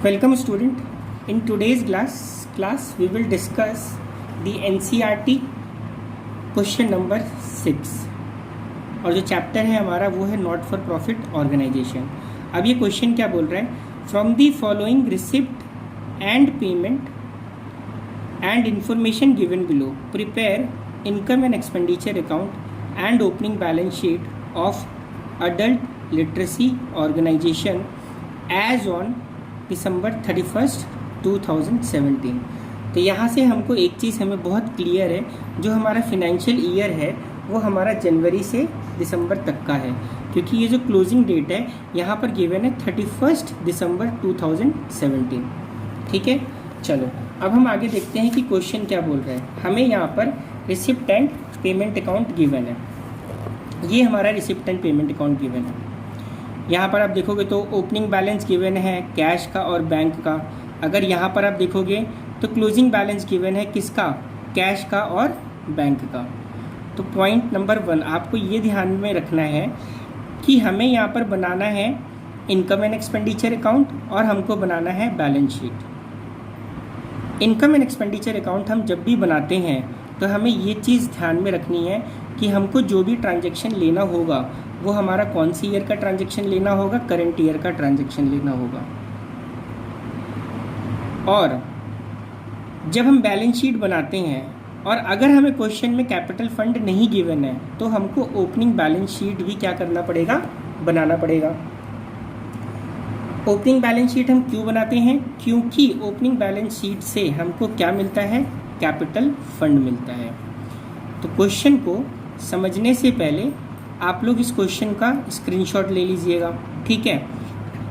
Welcome student. In today's class we will discuss the NCERT question number 6 और जो chapter है हमारा वो है नॉट फॉर प्रॉफिट ऑर्गेनाइजेशन। अब ये क्वेश्चन क्या बोल रहा है, from the following receipt and payment and information given below prepare income and expenditure account and opening balance sheet of adult literacy organisation as on December 31st 2017। तो यहाँ से हमको एक चीज़ हमें बहुत क्लियर है, जो हमारा फिनेंशियल ईयर है वो हमारा जनवरी से दिसंबर तक का है, क्योंकि ये जो क्लोजिंग डेट है यहाँ पर गिवन है 31 दिसंबर 2017। ठीक है, चलो अब हम आगे देखते हैं कि क्वेश्चन क्या बोल रहा है। हमें यहाँ पर receipt and payment account given है, ये हमारा receipt and payment account given है। यहाँ पर आप देखोगे तो ओपनिंग बैलेंस गिवन है कैश का और बैंक का। अगर यहाँ पर आप देखोगे तो क्लोजिंग बैलेंस गिवन है किसका, कैश का और बैंक का। तो पॉइंट नंबर 1 आपको ये ध्यान में रखना है कि हमें यहाँ पर बनाना है इनकम एंड एक्सपेंडिचर अकाउंट और हमको बनाना है balance sheet. Income and expenditure account हम जब भी बनाते हैं तो हमें ये चीज़ ध्यान में रखनी है कि हमको जो भी ट्रांजैक्शन लेना होगा वो हमारा कौन सी ईयर का ट्रांजैक्शन लेना होगा, करंट ईयर का ट्रांजैक्शन लेना होगा। और जब हम बैलेंस शीट बनाते हैं और अगर हमें क्वेश्चन में कैपिटल फंड नहीं गिवन है तो हमको ओपनिंग बैलेंस शीट भी क्या करना पड़ेगा, बनाना पड़ेगा। ओपनिंग बैलेंस शीट हम क्यों बनाते हैं, क्योंकि ओपनिंग बैलेंस शीट से हमको क्या मिलता है, कैपिटल फंड मिलता है। तो क्वेश्चन को समझने से पहले आप लोग इस क्वेश्चन का स्क्रीनशॉट ले लीजिएगा। ठीक है,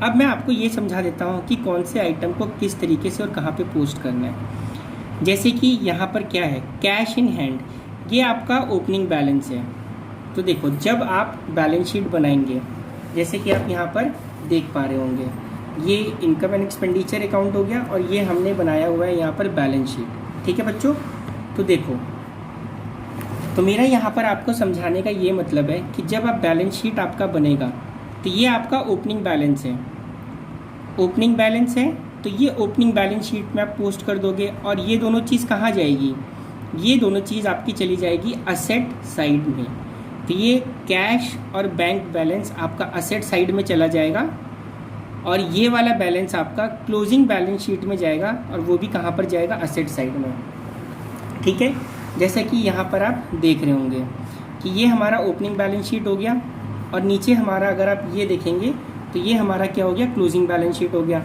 अब मैं आपको ये समझा देता हूँ कि कौन से आइटम को किस तरीके से और कहाँ पे पोस्ट करना है। जैसे कि यहाँ पर क्या है, कैश इन हैंड, ये आपका ओपनिंग बैलेंस है। तो देखो जब आप बैलेंस शीट बनाएंगे, जैसे कि आप यहाँ पर देख पा रहे होंगे, ये इनकम एंड एक्सपेंडिचर अकाउंट हो गया और ये हमने बनाया हुआ है यहाँ पर बैलेंस शीट। ठीक है बच्चों, तो देखो, तो मेरा यहाँ पर आपको समझाने का ये मतलब है कि जब आप बैलेंस शीट आपका बनेगा तो ये आपका ओपनिंग बैलेंस है। ओपनिंग बैलेंस है तो ये ओपनिंग बैलेंस शीट में आप पोस्ट कर दोगे और ये दोनों चीज़ कहाँ जाएगी, ये दोनों चीज़ आपकी चली जाएगी असेट साइड में। तो ये कैश और बैंक बैलेंस आपका असेट साइड में चला जाएगा और ये वाला बैलेंस आपका क्लोजिंग बैलेंस शीट में जाएगा और वो भी कहाँ पर जाएगा, असेट साइड में। ठीक है, जैसा कि यहाँ पर आप देख रहे होंगे कि ये हमारा ओपनिंग बैलेंस शीट हो गया और नीचे हमारा अगर आप ये देखेंगे तो ये हमारा क्या हो गया, क्लोजिंग बैलेंस शीट हो गया।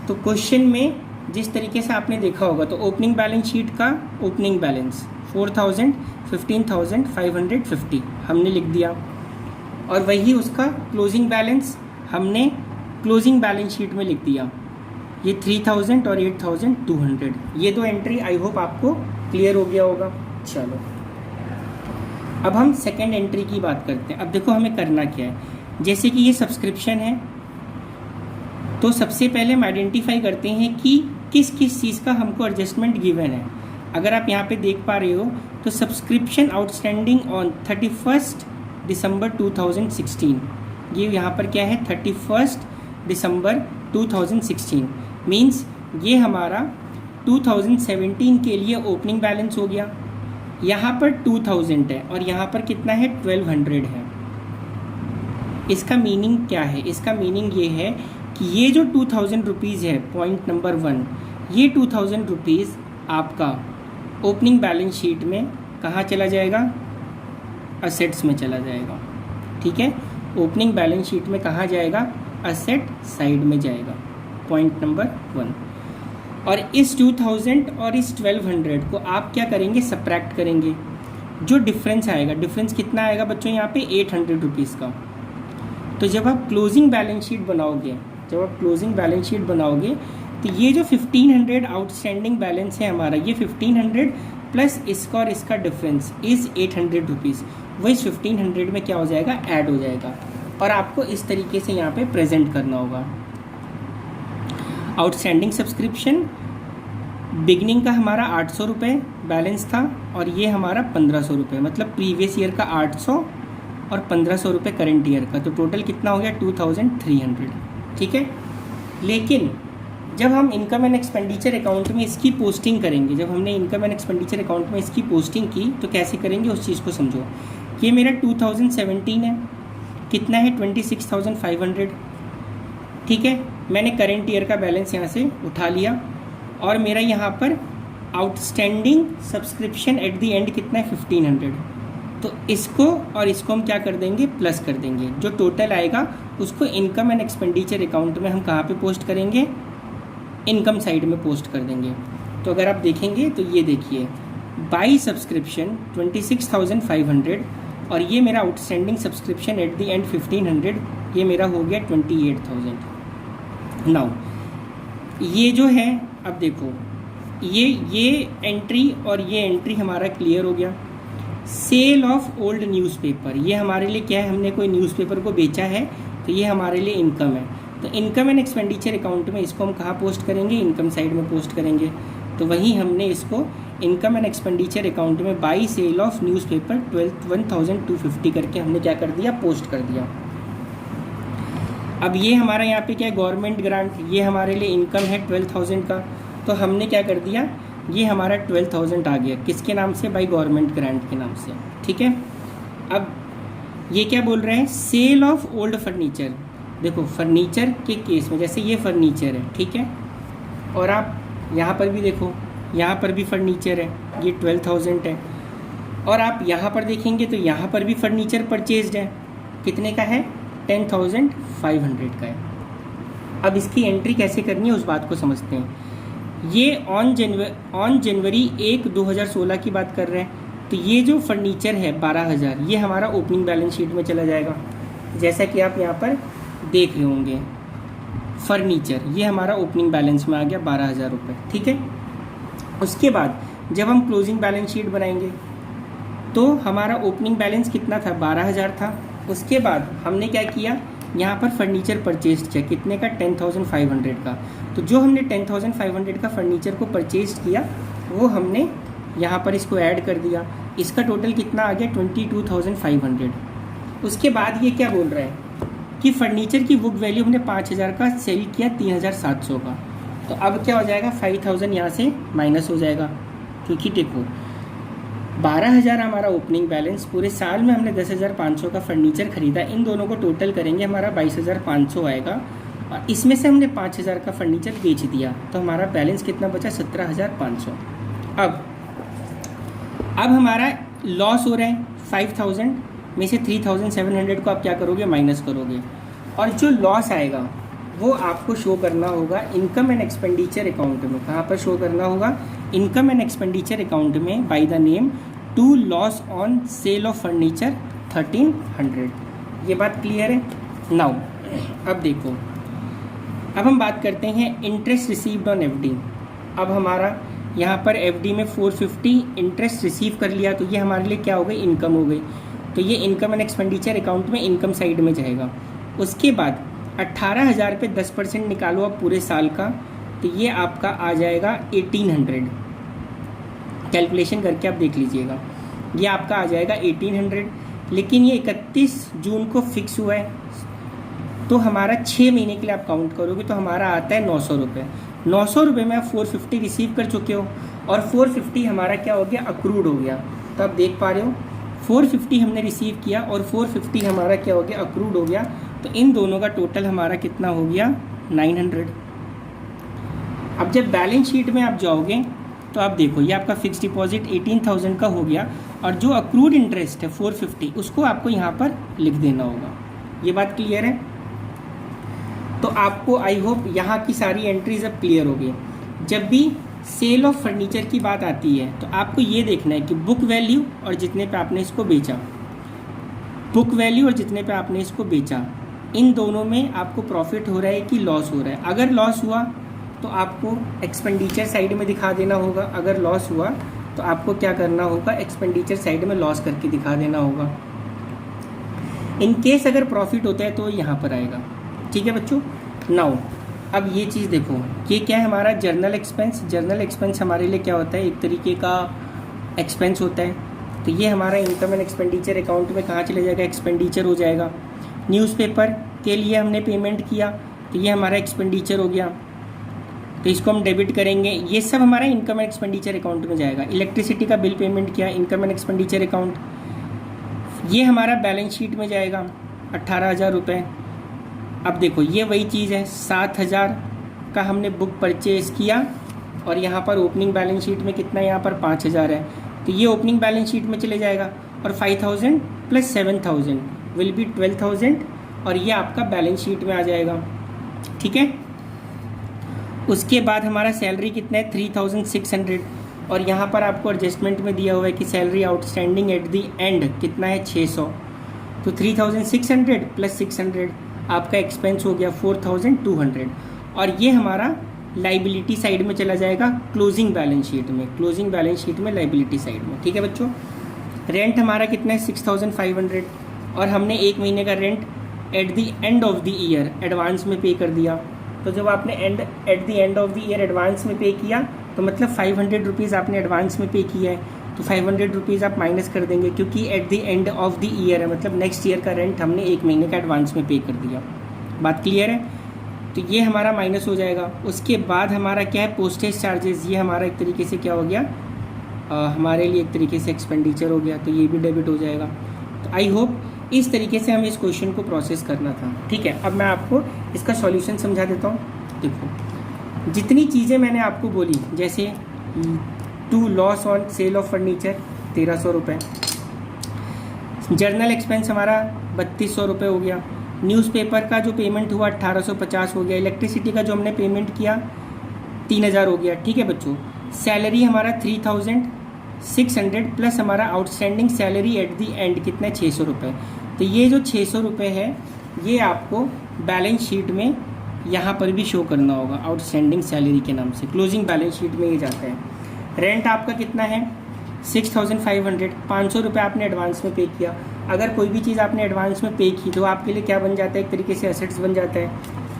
तो क्वेश्चन में जिस तरीके से आपने देखा होगा तो ओपनिंग बैलेंस शीट का ओपनिंग बैलेंस 4000, 15,550 हमने लिख दिया और वही उसका क्लोजिंग बैलेंस हमने क्लोजिंग बैलेंस शीट में लिख दिया, ये 3000 और 8200। ये दो एंट्री आई होप आपको क्लियर हो गया होगा। चलो अब हम सेकेंड एंट्री की बात करते हैं। अब देखो हमें करना क्या है, जैसे कि ये सब्सक्रिप्शन है तो सबसे पहले हम आइडेंटिफाई करते हैं कि किस किस चीज़ का हमको एडजस्टमेंट गिवन है। अगर आप यहाँ पे देख पा रहे हो तो सब्सक्रिप्शन आउटस्टैंडिंग ऑन 31 दिसंबर 2016, ये यहाँ पर क्या है 31 दिसंबर 2016 मीन्स ये हमारा 2017 के लिए ओपनिंग बैलेंस हो गया। यहाँ पर 2000 है और यहाँ पर कितना है 1200 है। इसका मीनिंग क्या है, इसका मीनिंग ये है कि ये जो 2000 रुपीज़ है, पॉइंट नंबर 1, ये 2000 रुपीज़ आपका ओपनिंग बैलेंस शीट में कहाँ चला जाएगा, असेट्स में चला जाएगा। ठीक है, ओपनिंग बैलेंस शीट में कहाँ जाएगा, असेट साइड में जाएगा, पॉइंट नंबर 1। और इस 2000 और इस 1200 को आप क्या करेंगे, सब्ट्रैक्ट करेंगे। जो डिफरेंस आएगा, डिफरेंस कितना आएगा बच्चों यहाँ पे 800 रुपीज़ का। तो जब आप क्लोजिंग बैलेंस शीट बनाओगे, तो ये जो 1500 आउटस्टैंडिंग बैलेंस है हमारा, ये 1500 प्लस इसका और इसका डिफरेंस इज़ 800 रुपीज़, वो इस 1500 में क्या हो जाएगा, ऐड हो जाएगा और आपको इस तरीके से यहाँ पे प्रेजेंट करना होगा। आउटस्टैंडिंग सब्सक्रिप्शन बिगनिंग का हमारा 800 रुपये बैलेंस था और ये हमारा 1500 रुपये, मतलब प्रीवियस ईयर का 800 और 1500 रुपये करंट ईयर का, तो टोटल कितना हो गया 2300। ठीक है, लेकिन जब हम इनकम एंड एक्सपेंडिचर अकाउंट में इसकी पोस्टिंग करेंगे, जब हमने इनकम एंड एक्सपेंडिचर अकाउंट में इसकी पोस्टिंग की तो कैसे करेंगे उस चीज़ को समझो। ये मेरा 2017 है, कितना है 26,500, ठीक है। मैंने करेंट ईयर का बैलेंस यहाँ से उठा लिया और मेरा यहाँ पर outstanding subscription at the end कितना है 1500। तो इसको और इसको हम क्या कर देंगे, प्लस कर देंगे। जो टोटल आएगा उसको इनकम एंड एक्सपेंडिचर अकाउंट में हम कहाँ पे पोस्ट करेंगे, इनकम साइड में पोस्ट कर देंगे। तो अगर आप देखेंगे तो ये देखिए, बाई सब्सक्रिप्शन 26,500 और ये मेरा outstanding subscription at the end 1500, ये मेरा हो गया 28,000। नाउ ये जो है, अब देखो ये एंट्री और ये एंट्री हमारा क्लियर हो गया। सेल ऑफ ओल्ड न्यूज़पेपर, ये हमारे लिए क्या है, हमने कोई न्यूज़पेपर को बेचा है तो ये हमारे लिए इनकम है। तो इनकम एंड एक्सपेंडिचर अकाउंट में इसको हम कहाँ पोस्ट करेंगे, इनकम साइड में पोस्ट करेंगे। तो वहीं हमने इसको इनकम एंड एक्सपेंडिचर अकाउंट में बाई सेल ऑफ न्यूज़पेपर 12,250 करके हमने क्या कर दिया, पोस्ट कर दिया। अब ये हमारा यहाँ पे क्या है, गवर्नमेंट ग्रांट, ये हमारे लिए इनकम है 12,000 का। तो हमने क्या कर दिया, ये हमारा 12,000 आ गया, किसके नाम से, बाई गवर्नमेंट ग्रांट के नाम से, ठीक है। अब ये क्या बोल रहे हैं, सेल ऑफ ओल्ड फर्नीचर। देखो फर्नीचर के केस में जैसे ये फर्नीचर है, ठीक है, और आप यहाँ पर भी देखो, यहाँ पर भी फर्नीचर है, ये 12,000 है। और आप यहाँ पर देखेंगे तो यहाँ पर भी फर्नीचर परचेज्ड है, कितने का है, 10,500 का है। अब इसकी एंट्री कैसे करनी है उस बात को समझते हैं। ये ऑन जनवरी 1, 2016 की बात कर रहे हैं। तो ये जो फर्नीचर है 12,000, ये हमारा ओपनिंग बैलेंस शीट में चला जाएगा, जैसा कि आप यहाँ पर देख रहे होंगे। फर्नीचर ये हमारा ओपनिंग बैलेंस में आ गया 12,000 रुपये, ठीक है। उसके बाद जब हम क्लोजिंग बैलेंस शीट बनाएंगे तो हमारा ओपनिंग बैलेंस कितना था, 12,000 था। उसके बाद हमने क्या किया, यहाँ पर फर्नीचर परचेज किया, कितने का, 10,500 का। तो जो हमने 10,500 का फर्नीचर को परचेज किया वो हमने यहाँ पर इसको ऐड कर दिया, इसका टोटल कितना आ गया, 22,500। उसके बाद ये क्या बोल रहा है कि फर्नीचर की बुक वैल्यू हमने 5,000 का सेल किया 3,700 का। तो अब क्या हो जाएगा, 5,000 यहाँ से माइनस हो जाएगा, क्योंकि देखो 12,000 हमारा ओपनिंग बैलेंस, पूरे साल में हमने 10,500 का फर्नीचर खरीदा, इन दोनों को टोटल करेंगे हमारा 22,500 आएगा। और इसमें से हमने 5,000 का फर्नीचर बेच दिया तो हमारा बैलेंस कितना बचा, 17,500। अब हमारा लॉस हो रहा है 5,000 में से 3,700 को आप क्या करोगे, माइनस करोगे। और जो लॉस आएगा वो आपको शो करना होगा इनकम एंड एक्सपेंडिचर अकाउंट में। कहाँ पर शो करना होगा, इनकम एंड एक्सपेंडिचर अकाउंट में, by the name to loss on sale of furniture 1,300। ये बात क्लियर है। नाउ अब देखो, अब हम बात करते हैं इंटरेस्ट रिसीव्ड ऑन एफडी। अब हमारा यहाँ पर एफडी में 450 इंटरेस्ट रिसीव कर लिया, तो ये हमारे लिए क्या हो गई, इनकम हो गई। तो ये इनकम एंड एक्सपेंडिचर अकाउंट में इनकम साइड में जाएगा। उसके बाद 18,000 पे 10% निकालो आप पूरे साल का, तो ये आपका आ जाएगा 1,800। कैलकुलेशन करके आप देख लीजिएगा, ये आपका आ जाएगा 1,800। लेकिन ये 31 जून को फिक्स हुआ है, तो हमारा 6 महीने के लिए आप काउंट करोगे तो हमारा आता है 900 रुपये। 900 रुपये में आप 450 रिसीव कर चुके हो और 450 हमारा क्या हो गया, अक्रूड हो गया। तो आप देख पा रहे हो 450 हमने रिसीव किया और 450 हमारा क्या हो गया, अक्रूड हो गया। तो इन दोनों का टोटल हमारा कितना हो गया, 900। अब जब बैलेंस शीट में आप जाओगे तो आप देखो ये आपका फिक्स डिपॉजिट 18,000 का हो गया और जो अक्रूड इंटरेस्ट है 450 उसको आपको यहाँ पर लिख देना होगा। ये बात क्लियर है। तो आपको आई होप यहाँ की सारी एंट्रीज अब क्लियर हो गई। जब भी सेल ऑफ फर्नीचर की बात आती है तो आपको ये देखना है कि बुक वैल्यू और जितने पे आपने इसको बेचा, बुक वैल्यू और जितने पे आपने इसको बेचा, इन दोनों में आपको प्रॉफिट हो रहा है कि लॉस हो रहा है। अगर लॉस हुआ तो आपको एक्सपेंडिचर साइड में दिखा देना होगा, अगर लॉस हुआ तो आपको क्या करना होगा, एक्सपेंडिचर साइड में लॉस करके दिखा देना होगा। इन केस अगर प्रॉफिट होता है तो यहाँ पर आएगा। ठीक है बच्चों। नाउ अब ये चीज़ देखो, ये क्या है हमारा जर्नल एक्सपेंस। जर्नल एक्सपेंस हमारे लिए क्या होता है, एक तरीके का एक्सपेंस होता है। तो ये हमारा इनकम एंड एक्सपेंडिचर अकाउंट में कहाँ चले जाएगा, एक्सपेंडिचर हो जाएगा। न्यूज़पेपर के लिए हमने पेमेंट किया तो ये हमारा एक्सपेंडिचर हो गया। तो इसको हम डेबिट करेंगे। ये सब हमारा इनकम एंड एक्सपेंडिचर अकाउंट में जाएगा। इलेक्ट्रिसिटी का बिल पेमेंट किया, इनकम एंड एक्सपेंडिचर अकाउंट। ये हमारा बैलेंस शीट में जाएगा 18,000 रुपये। अब देखो ये वही चीज़ है, 7,000 का हमने बुक परचेज किया और यहाँ पर ओपनिंग बैलेंस शीट में कितना, यहाँ पर 5,000 है, तो ये ओपनिंग बैलेंस शीट में चले जाएगा। और 5,000 प्लस 7,000 विल बी 12,000 और ये आपका बैलेंस शीट में आ जाएगा। ठीक है, उसके बाद हमारा सैलरी कितना है 3,600 और यहाँ पर आपको एडजस्टमेंट में दिया हुआ है कि salary outstanding at the and कितना है 600। तो 3,600 प्लस 600 आपका एक्सपेंस हो गया 4,200 और ये हमारा लाइबिलिटी साइड में चला जाएगा क्लोजिंग बैलेंस शीट में, क्लोजिंग बैलेंस शीट में लाइबिलिटी साइड में। ठीक है बच्चों, रेंट हमारा कितना है 6,500 और हमने एक महीने का rent at the end of the year advance में पे कर दिया। तो जब आपने at the end of the year advance में पे किया तो मतलब 500 रुपीज़ आपने एडवांस में पे किया है, तो 500 रुपीज़ आप माइनस कर देंगे क्योंकि at the end of the year है, मतलब नेक्स्ट ईयर का रेंट हमने एक महीने का एडवांस में पे कर दिया। बात क्लियर है? तो ये हमारा माइनस हो जाएगा। उसके बाद हमारा क्या है, पोस्टेज चार्जेस। ये हमारा एक तरीके से क्या हो गया, हमारे लिए एक तरीके से एक्सपेंडिचर हो गया, तो ये भी डेबिट हो जाएगा। तो आई होप इस तरीके से हमें इस क्वेश्चन को प्रोसेस करना था। ठीक है, अब मैं आपको इसका सॉल्यूशन समझा देता हूँ। देखो जितनी चीज़ें मैंने आपको बोली, जैसे to loss on sale of furniture 1,300 रुपये, जर्नल एक्सपेंस हमारा 3,200 रुपये हो गया, न्यूज़पेपर का जो पेमेंट हुआ 1,850 हो गया, इलेक्ट्रिसिटी का जो हमने पेमेंट किया 3,000 हो गया। ठीक है बच्चों, सैलरी हमारा 3,600 प्लस हमारा outstanding salary at the and कितना 600 रुपये। तो ये जो 600 रुपये है ये आपको बैलेंस शीट में यहाँ पर भी शो करना होगा आउटस्टैंडिंग सैलरी के नाम से, क्लोजिंग बैलेंस शीट में ये जाता है। रेंट आपका कितना है 6,500, 500 रुपये आपने एडवांस में पे किया। अगर कोई भी चीज़ आपने एडवांस में पे की तो आपके लिए क्या बन जाता है, एक तरीके से एसेट्स बन जाता है।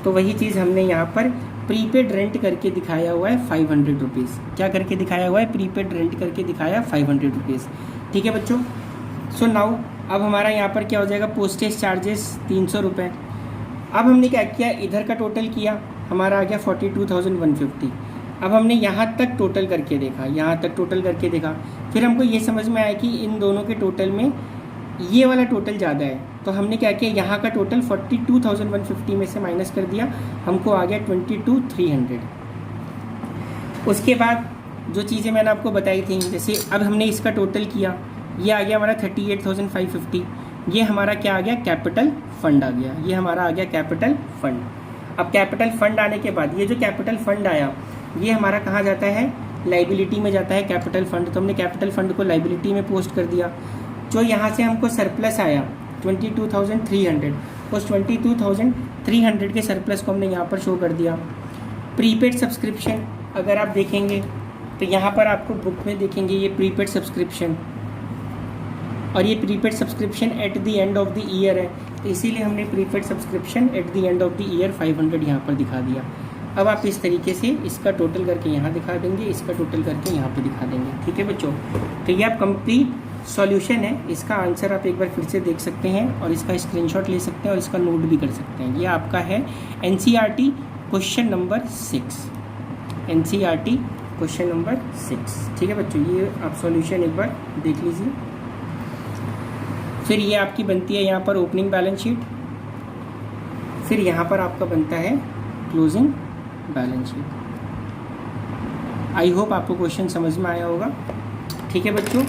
तो वही चीज़ हमने यहाँ पर प्रीपेड रेंट करके दिखाया हुआ है 500 रुपीज़। क्या करके दिखाया हुआ है, प्रीपेड रेंट करके दिखाया 500 रुपीज़। ठीक है बच्चों, सो नाउ अब हमारा यहाँ पर क्या हो जाएगा, पोस्टेज चार्जेस 300 रुपये। अब हमने क्या किया, इधर का टोटल किया, हमारा आ गया 42,150। अब हमने यहाँ तक टोटल करके देखा, यहाँ तक टोटल करके देखा, फिर हमको ये समझ में आया कि इन दोनों के टोटल में ये वाला टोटल ज़्यादा है। तो हमने क्या किया, यहाँ का टोटल 42,150 में से माइनस कर दिया, हमको आ गया 22,300। उसके बाद जो चीज़ें मैंने आपको बताई थी, जैसे अब हमने इसका टोटल किया, ये आ गया हमारा 38,550। ये हमारा क्या आ गया, कैपिटल फंड आ गया, ये हमारा आ गया कैपिटल फंड। अब कैपिटल फंड आने के बाद ये जो कैपिटल फंड आया ये हमारा कहाँ जाता है, लाइबिलिटी में जाता है कैपिटल फंड। तो हमने कैपिटल फंड को लाइबिलिटी में पोस्ट कर दिया। जो यहाँ से हमको सरप्लस आया 22,300, उस 22,300 के सरप्लस को हमने यहाँ पर शो कर दिया। प्रीपेड सब्सक्रिप्शन अगर आप देखेंगे तो यहाँ पर आपको बुक में देखेंगे ये प्रीपेड सब्सक्रिप्शन, और ये prepaid subscription at the end of the year है, तो इसीलिए हमने prepaid subscription at the end of the year 500 यहाँ पर दिखा दिया। अब आप इस तरीके से इसका टोटल करके यहाँ दिखा देंगे, इसका टोटल करके यहाँ पे दिखा देंगे। ठीक है बच्चों, तो ये आप कंप्लीट सॉल्यूशन है, इसका आंसर आप एक बार फिर से देख सकते हैं और इसका स्क्रीनशॉट ले सकते हैं और इसका नोट भी कर सकते हैं। ये आपका है NCERT question number 6, NCERT question number 6। ठीक है बच्चों, ये आप सॉल्यूशन एक बार देख लीजिए। फिर ये आपकी बनती है यहाँ पर ओपनिंग बैलेंस शीट, फिर यहाँ पर आपका बनता है closing balance sheet. I hope आपको क्वेश्चन समझ में आया होगा। ठीक है बच्चों।